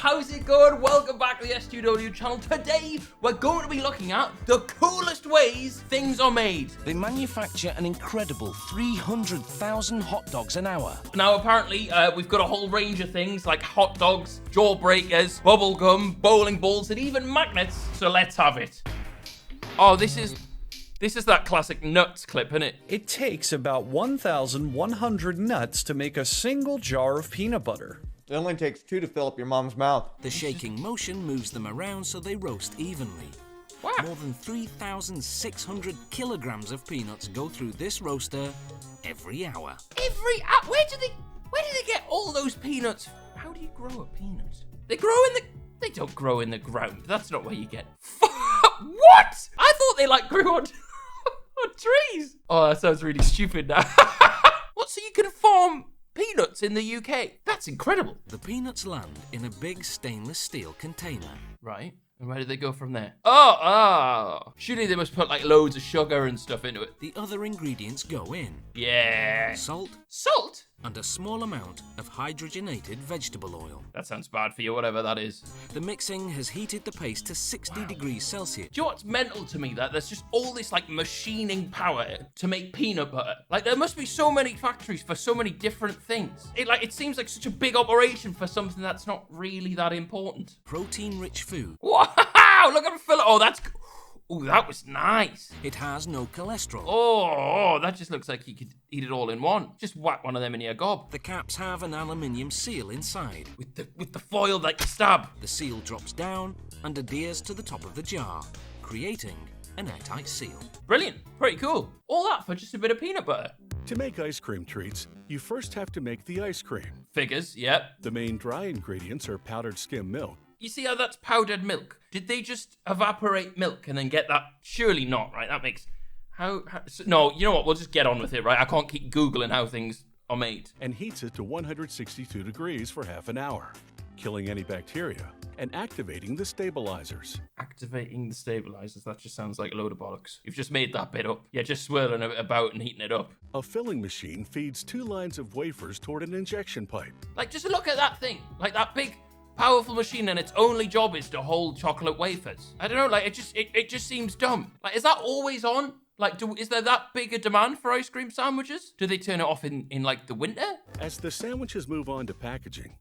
how's it going? Welcome back to the S2W channel. Today, we're going to be looking at the coolest ways things are made. They manufacture an incredible 300,000 hot dogs an hour. Now, apparently, we've got a whole range of things like hot dogs, jawbreakers, bubblegum, bowling balls, and even magnets. So let's have it. Oh, this is that classic nuts clip, isn't it? It takes about 1,100 nuts to make a single jar of peanut butter. It only takes 2 to fill up your mom's mouth. The shaking motion moves them around so they roast evenly. Wow. More than 3,600 kilograms of peanuts go through this roaster every hour. Where do they get all those peanuts? How do you grow a peanut? They don't grow in the ground. That's not where you get. What? I thought they grew on trees. Oh, that sounds really stupid now. What? So you can farm peanuts in the UK? That's incredible. The peanuts land in a big stainless steel container. Right. And where do they go from there? Oh. Surely they must put loads of sugar and stuff into it. The other ingredients go in. Yeah. Salt. Salt? And a small amount of hydrogenated vegetable oil. That sounds bad for you, whatever that is. The mixing has heated the paste to 60 degrees Celsius. Do you know what's mental to me? That there's just all this machining power to make peanut butter. There must be so many factories for so many different things. It seems like such a big operation for something that's not really that important. Protein-rich food. Wow! Look at the fillet. Oh, that was nice. It has no cholesterol. Oh, that just looks like you could eat it all in one. Just whack one of them in your gob. The caps have an aluminium seal inside. With the foil that you stab. The seal drops down and adheres to the top of the jar, creating an airtight seal. Brilliant. Pretty cool. All that for just a bit of peanut butter. To make ice cream treats, you first have to make the ice cream. Figures, yep. The main dry ingredients are powdered skim milk. You see how that's powdered milk? Did they just evaporate milk and then get that? Surely not, right? That makes... No, you know what? We'll just get on with it, right? I can't keep Googling how things are made. And heats it to 162 degrees for half an hour, killing any bacteria and activating the stabilizers. Activating the stabilizers? That just sounds like a load of bollocks. You've just made that bit up. Yeah, just swirling it about and heating it up. A filling machine feeds 2 lines of wafers toward an injection pipe. Just look at that thing. That big... powerful machine, and its only job is to hold chocolate wafers. I don't know, it just seems dumb. Is that always on? Is there that big a demand for ice cream sandwiches? Do they turn it off in the winter? As the sandwiches move on to packaging,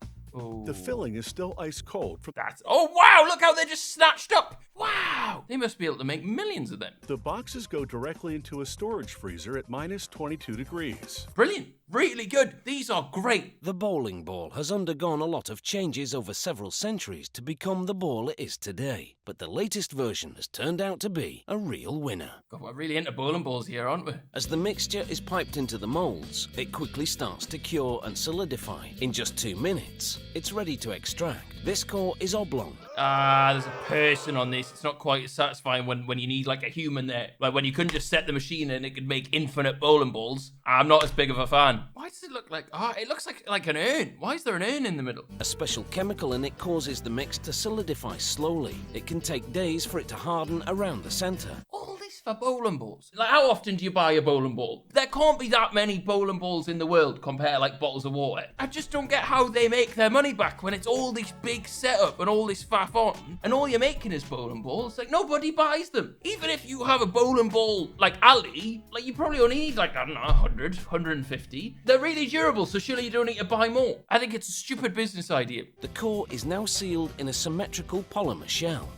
the filling is still ice cold. Oh wow, look how they're just snatched up. Wow, they must be able to make millions of them. The boxes go directly into a storage freezer at minus 22 degrees. Brilliant. Really good. These are great. The bowling ball has undergone a lot of changes over several centuries to become the ball it is today. But the latest version has turned out to be a real winner. God, we're really into bowling balls here, aren't we? As the mixture is piped into the molds, it quickly starts to cure and solidify. In just 2 minutes, it's ready to extract. This core is oblong. There's a person on this. It's not quite as satisfying when you need a human there. When you couldn't just set the machine and it could make infinite bowling balls. I'm not as big of a fan. Why does it look like... it looks like an urn. Why is there an urn in the middle? A special chemical in it causes the mix to solidify slowly. It can take days for it to harden around the center. All this for bowling balls? How often do you buy a bowling ball? There can't be that many bowling balls in the world compared to bottles of water. I just don't get how they make their money back when it's all this big setup and all this faff on, and all you're making is bowling balls. Nobody buys them. Even if you have a bowling ball alley, you probably only need I don't know, 100, 150. They're really durable, so surely you don't need to buy more. I think it's a stupid business idea. The core is now sealed in a symmetrical polymer shell.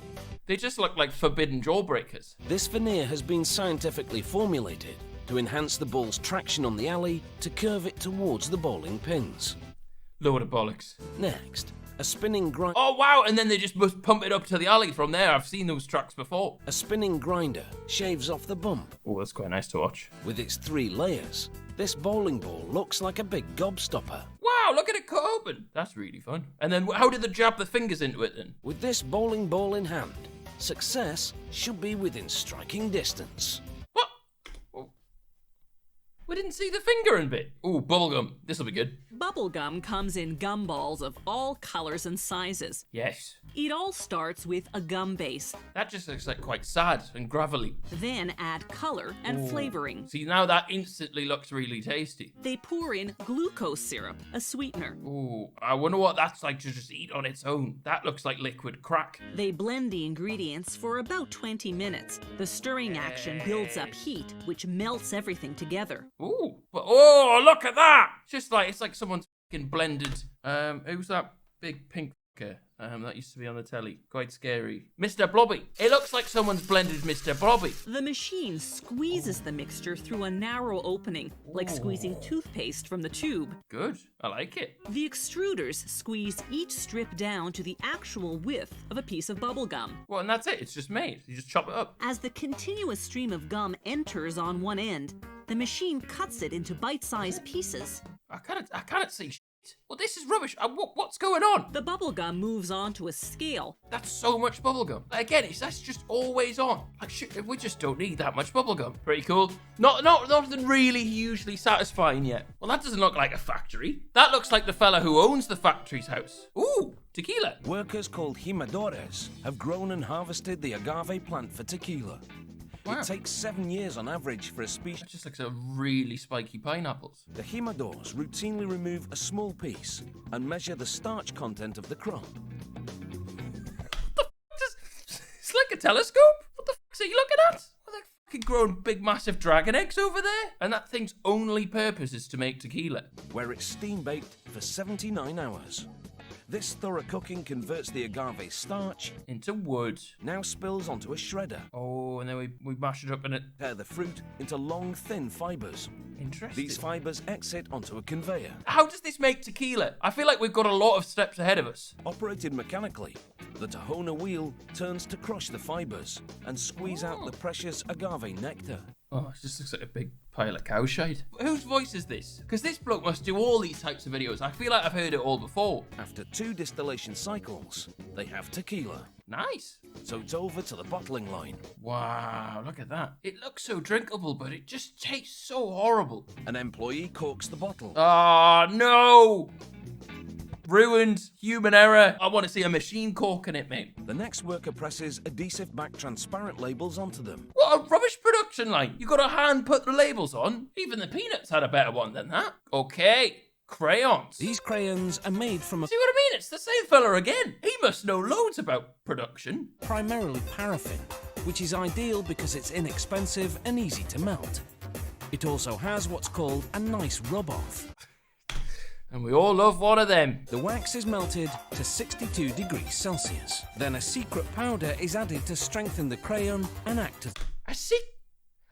They just look like forbidden jawbreakers. This veneer has been scientifically formulated to enhance the ball's traction on the alley to curve it towards the bowling pins. Load of bollocks. Next, a spinning grinder. Oh wow, and then they just must pump it up to the alley from there. I've seen those trucks before. A spinning grinder shaves off the bump. Oh, that's quite nice to watch. With its 3 layers, this bowling ball looks like a big gobstopper. Wow, look at it cut open. That's really fun. And then how did they jab the fingers into it then? With this bowling ball in hand, success should be within striking distance. What? Oh. We didn't see the fingering bit. Ooh, bubblegum. This'll be good. Bubblegum comes in gumballs of all colors and sizes. Yes. It all starts with a gum base. That just looks like quite sad and gravelly. Then add color and flavoring. See, now that instantly looks really tasty. They pour in glucose syrup, a sweetener. Ooh, I wonder what that's like to just eat on its own. That looks like liquid crack. They blend the ingredients for about 20 minutes. The stirring action builds up heat, which melts everything together. Ooh, but oh, look at that! It's like someone's fucking blended. Who's that big pink fucker? That used to be on the telly. Quite scary. Mr. Blobby. It looks like someone's blended Mr. Blobby. The machine squeezes the mixture through a narrow opening, like squeezing toothpaste from the tube. Good. I like it. The extruders squeeze each strip down to the actual width of a piece of bubble gum. Well, and that's it. It's just made. You just chop it up. As the continuous stream of gum enters on one end, the machine cuts it into bite-sized pieces. I can't see shit. Well, this is rubbish. What's going on? The bubble gum moves on to a scale. That's so much bubblegum. Again, that's just always on. Like, shit, we just don't need that much bubblegum. Pretty cool. Nothing really hugely satisfying yet. Well, that doesn't look like a factory. That looks like the fella who owns the factory's house. Ooh, tequila. Workers called jimadores have grown and harvested the agave plant for tequila. Wow. It takes 7 years on average for a That species. just looks like really spiky pineapples. The jimadores routinely remove a small piece and measure the starch content of the crop. It's like a telescope. What the fuck are you looking at? Are they fucking growing big, massive dragon eggs over there? And that thing's only purpose is to make tequila. Where it's steam baked for 79 hours. This thorough cooking converts the agave starch, Into wood. now spills onto a shredder. Oh, and then we mash it up in it. Tear the fruit into long, thin fibers. Interesting. These fibers exit onto a conveyor. How does this make tequila? I feel like we've got a lot of steps ahead of us. Operated mechanically, the Tahona wheel turns to crush the fibers and squeeze out the precious agave nectar. Oh, it just looks like a big pile of cow shite. Whose voice is this? Because this bloke must do all these types of videos. I feel like I've heard it all before. After 2 distillation cycles, they have tequila. Nice. So it's over to the bottling line. Wow, look at that. It looks so drinkable, but it just tastes so horrible. An employee corks the bottle. Oh, no. Ruined. Human error. I want to see a machine corking it, mate. The next worker presses adhesive-backed transparent labels onto them. What a rubbish production line. You got to hand put the labels on. Even the Peanuts had a better one than that. Okay. Crayons. These crayons are made from a See what I mean? It's the same fella again. He must know loads about production. primarily paraffin, which is ideal because it's inexpensive and easy to melt. It also has what's called a nice rub-off. And we all love one of them. The wax is melted to 62 degrees Celsius. Then a secret powder is added to strengthen the crayon and act as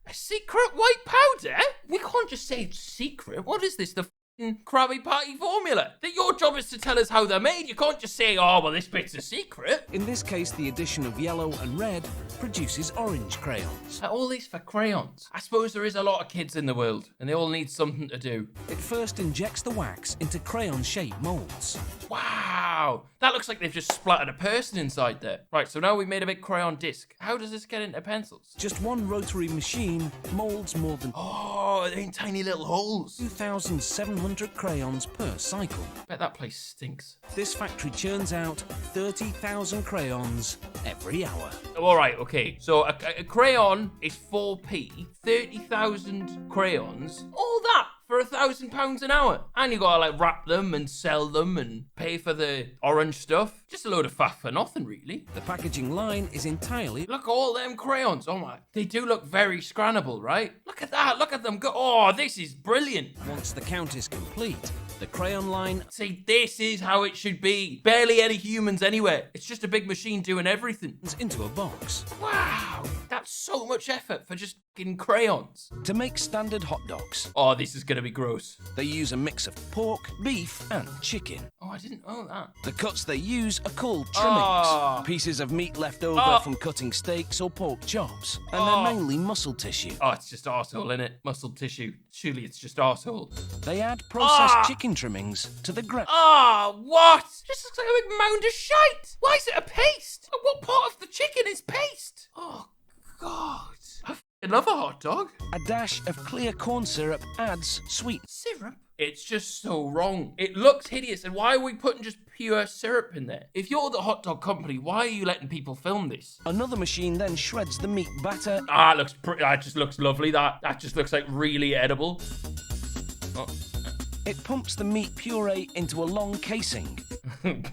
A secret white powder? We can't just say it's secret. What is this? The f***ing Krabby Patty formula? That your job is to tell us how they're made. You can't just say, oh, well, this bit's a secret. In this case, the addition of yellow and red produces orange crayons. All these for crayons. I suppose there is a lot of kids in the world, and they all need something to do. It first injects the wax into crayon-shaped molds. Wow, that looks like they've just splattered a person inside there. Right, so now we've made a big crayon disc. How does this get into pencils? Just one rotary machine molds more than Oh, they're in tiny little holes. 2,700 crayons per cycle. Bet that place stinks. This factory churns out 30,000 crayons every hour. All right, okay. So a crayon is 4p. 30,000 crayons. All that for £1,000 an hour. And you gotta like wrap them and sell them and pay for the orange stuff. Just a load of faff for nothing, really. The packaging line is entirely Look at all them crayons. Oh my, they do look very scrannable, right? Look at that. Look at them go. Oh, this is brilliant. once the count is complete. The crayon line See, this is how it should be. Barely any humans anywhere. It's just a big machine doing everything. is into a box. Wow, that's so much effort for just fucking crayons. To make standard hot dogs, Oh, this is gonna be gross. they use a mix of pork, beef, and chicken. Oh, I didn't know that. The cuts they use are called trimmings. Oh. Pieces of meat left over Oh. from cutting steaks or pork chops. And Oh. they're mainly muscle tissue. Oh, it's just arsehole, innit? Muscle tissue. Surely it's just arsehole. They add processed Ah. chicken trimmings to the gravy. Ah, what? Just looks like a big mound of shite. Why is it a paste? And what part of the chicken is paste? Oh, God. I f***ing love a hot dog. A dash of clear corn syrup adds sweet. Syrup? It's just so wrong. It looks hideous. And why are we putting just pure syrup in there? If you're the hot dog company, why are you letting people film this? Another machine then shreds the meat batter. Ah, it looks pretty. That just looks lovely. That just looks like really edible. Oh. It pumps the meat puree into a long casing,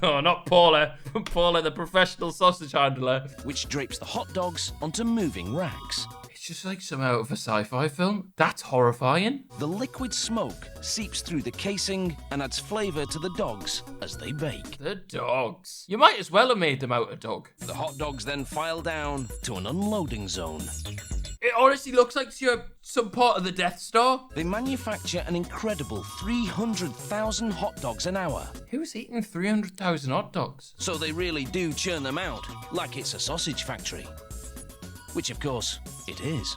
Oh, not Paula. Paula, the professional sausage handler. which drapes the hot dogs onto moving racks. It's just like some out of a sci-fi film. That's horrifying. The liquid smoke seeps through the casing and adds flavour to the dogs as they bake. The dogs. You might as well have made them out of dog. The hot dogs then file down to an unloading zone. It honestly looks like some part of the Death Star. They manufacture an incredible 300,000 hot dogs an hour. Who's eating 300,000 hot dogs? So they really do churn them out like it's a sausage factory. Which, of course, it is.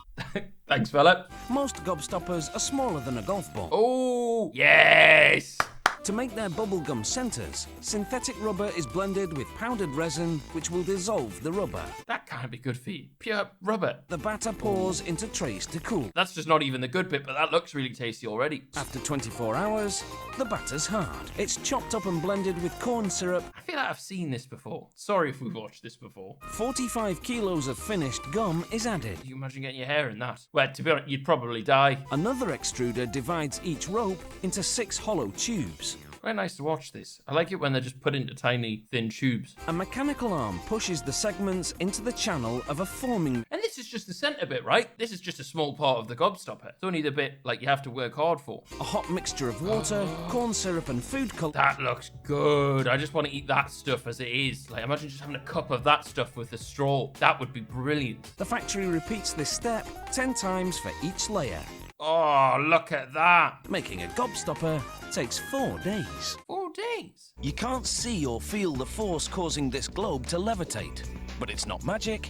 Thanks, fella. Most gobstoppers are smaller than a golf ball. Oh, yes. To make their bubblegum centres, synthetic rubber is blended with powdered resin, which will dissolve the rubber. That can't be good for you. Pure rubber. The batter pours into trays to cool. That's just not even the good bit, but that looks really tasty already. After 24 hours, the batter's hard. It's chopped up and blended with corn syrup. I feel like I've seen this before. Sorry if we've watched this before. 45 kilos of finished gum is added. Can you imagine getting your hair in that? Well, to be honest, you'd probably die. Another extruder divides each rope into 6 hollow tubes. Quite nice to watch this. I like it when they're just put into tiny, thin tubes. A mechanical arm pushes the segments into the channel of a forming. And this is just the centre bit, right? This is just a small part of the gobstopper. It's only the bit, like, you have to work hard for. A hot mixture of water, corn syrup and food colour. That looks good. I just want to eat that stuff as it is. Like, imagine just having a cup of that stuff with a straw. That would be brilliant. The factory repeats this step 10 times for each layer. Oh, look at that. Making a gobstopper takes 4 days. 4 days. You can't see or feel the force causing this globe to levitate, but it's not magic,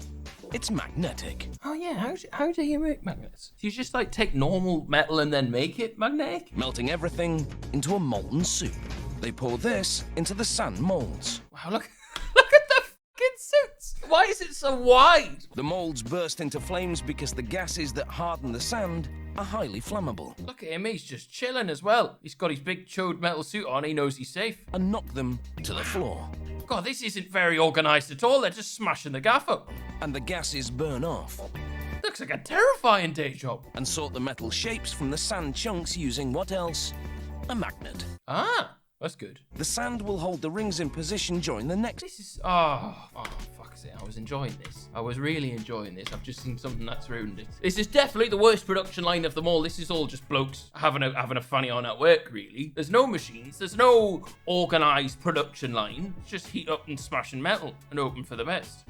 it's magnetic. Oh, yeah. How do you make magnets? Do you just, like, take normal metal and then make it magnetic? Melting everything into a molten soup. They pour this into the sand molds. Wow, look at the fucking suits. Why is it so wide? The molds burst into flames because the gases that harden the sand are highly flammable, Look at him, he's just chilling as well. He's got his big chode metal suit on, he knows he's safe. and knock them to the floor. God, this isn't very organised at all. They're just smashing the gaff up. And the gases burn off Looks like a terrifying day job. and sort the metal shapes from the sand chunks using what else? A magnet. Ah, that's good. The sand will hold the rings in position during the next. This is... Oh, fuck's sake. I was enjoying this. I was really enjoying this. I've just seen something that's ruined it. This is definitely the worst production line of them all. This is all just blokes having a funny on at work, really. There's no machines. There's no organised production line. It's just heat up and smashing metal and hoping for the best.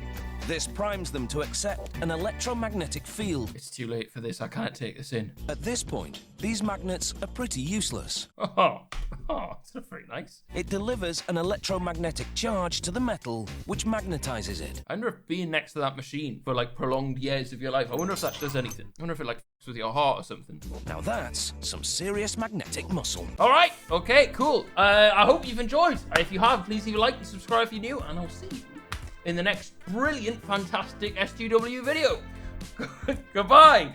This primes them to accept an electromagnetic field. It's too late for this. I can't take this in. At this point, these magnets are pretty useless. It's not very nice. It delivers an electromagnetic charge to the metal, which magnetizes it. I wonder if being next to that machine for like prolonged years of your life, I wonder if that does anything. I wonder if it like fucks with your heart or something. Now that's some serious magnetic muscle. All right, okay, cool. I hope you've enjoyed. If you have, please leave a like and subscribe if you're new, and I'll see you in the next brilliant, fantastic STW video. Goodbye.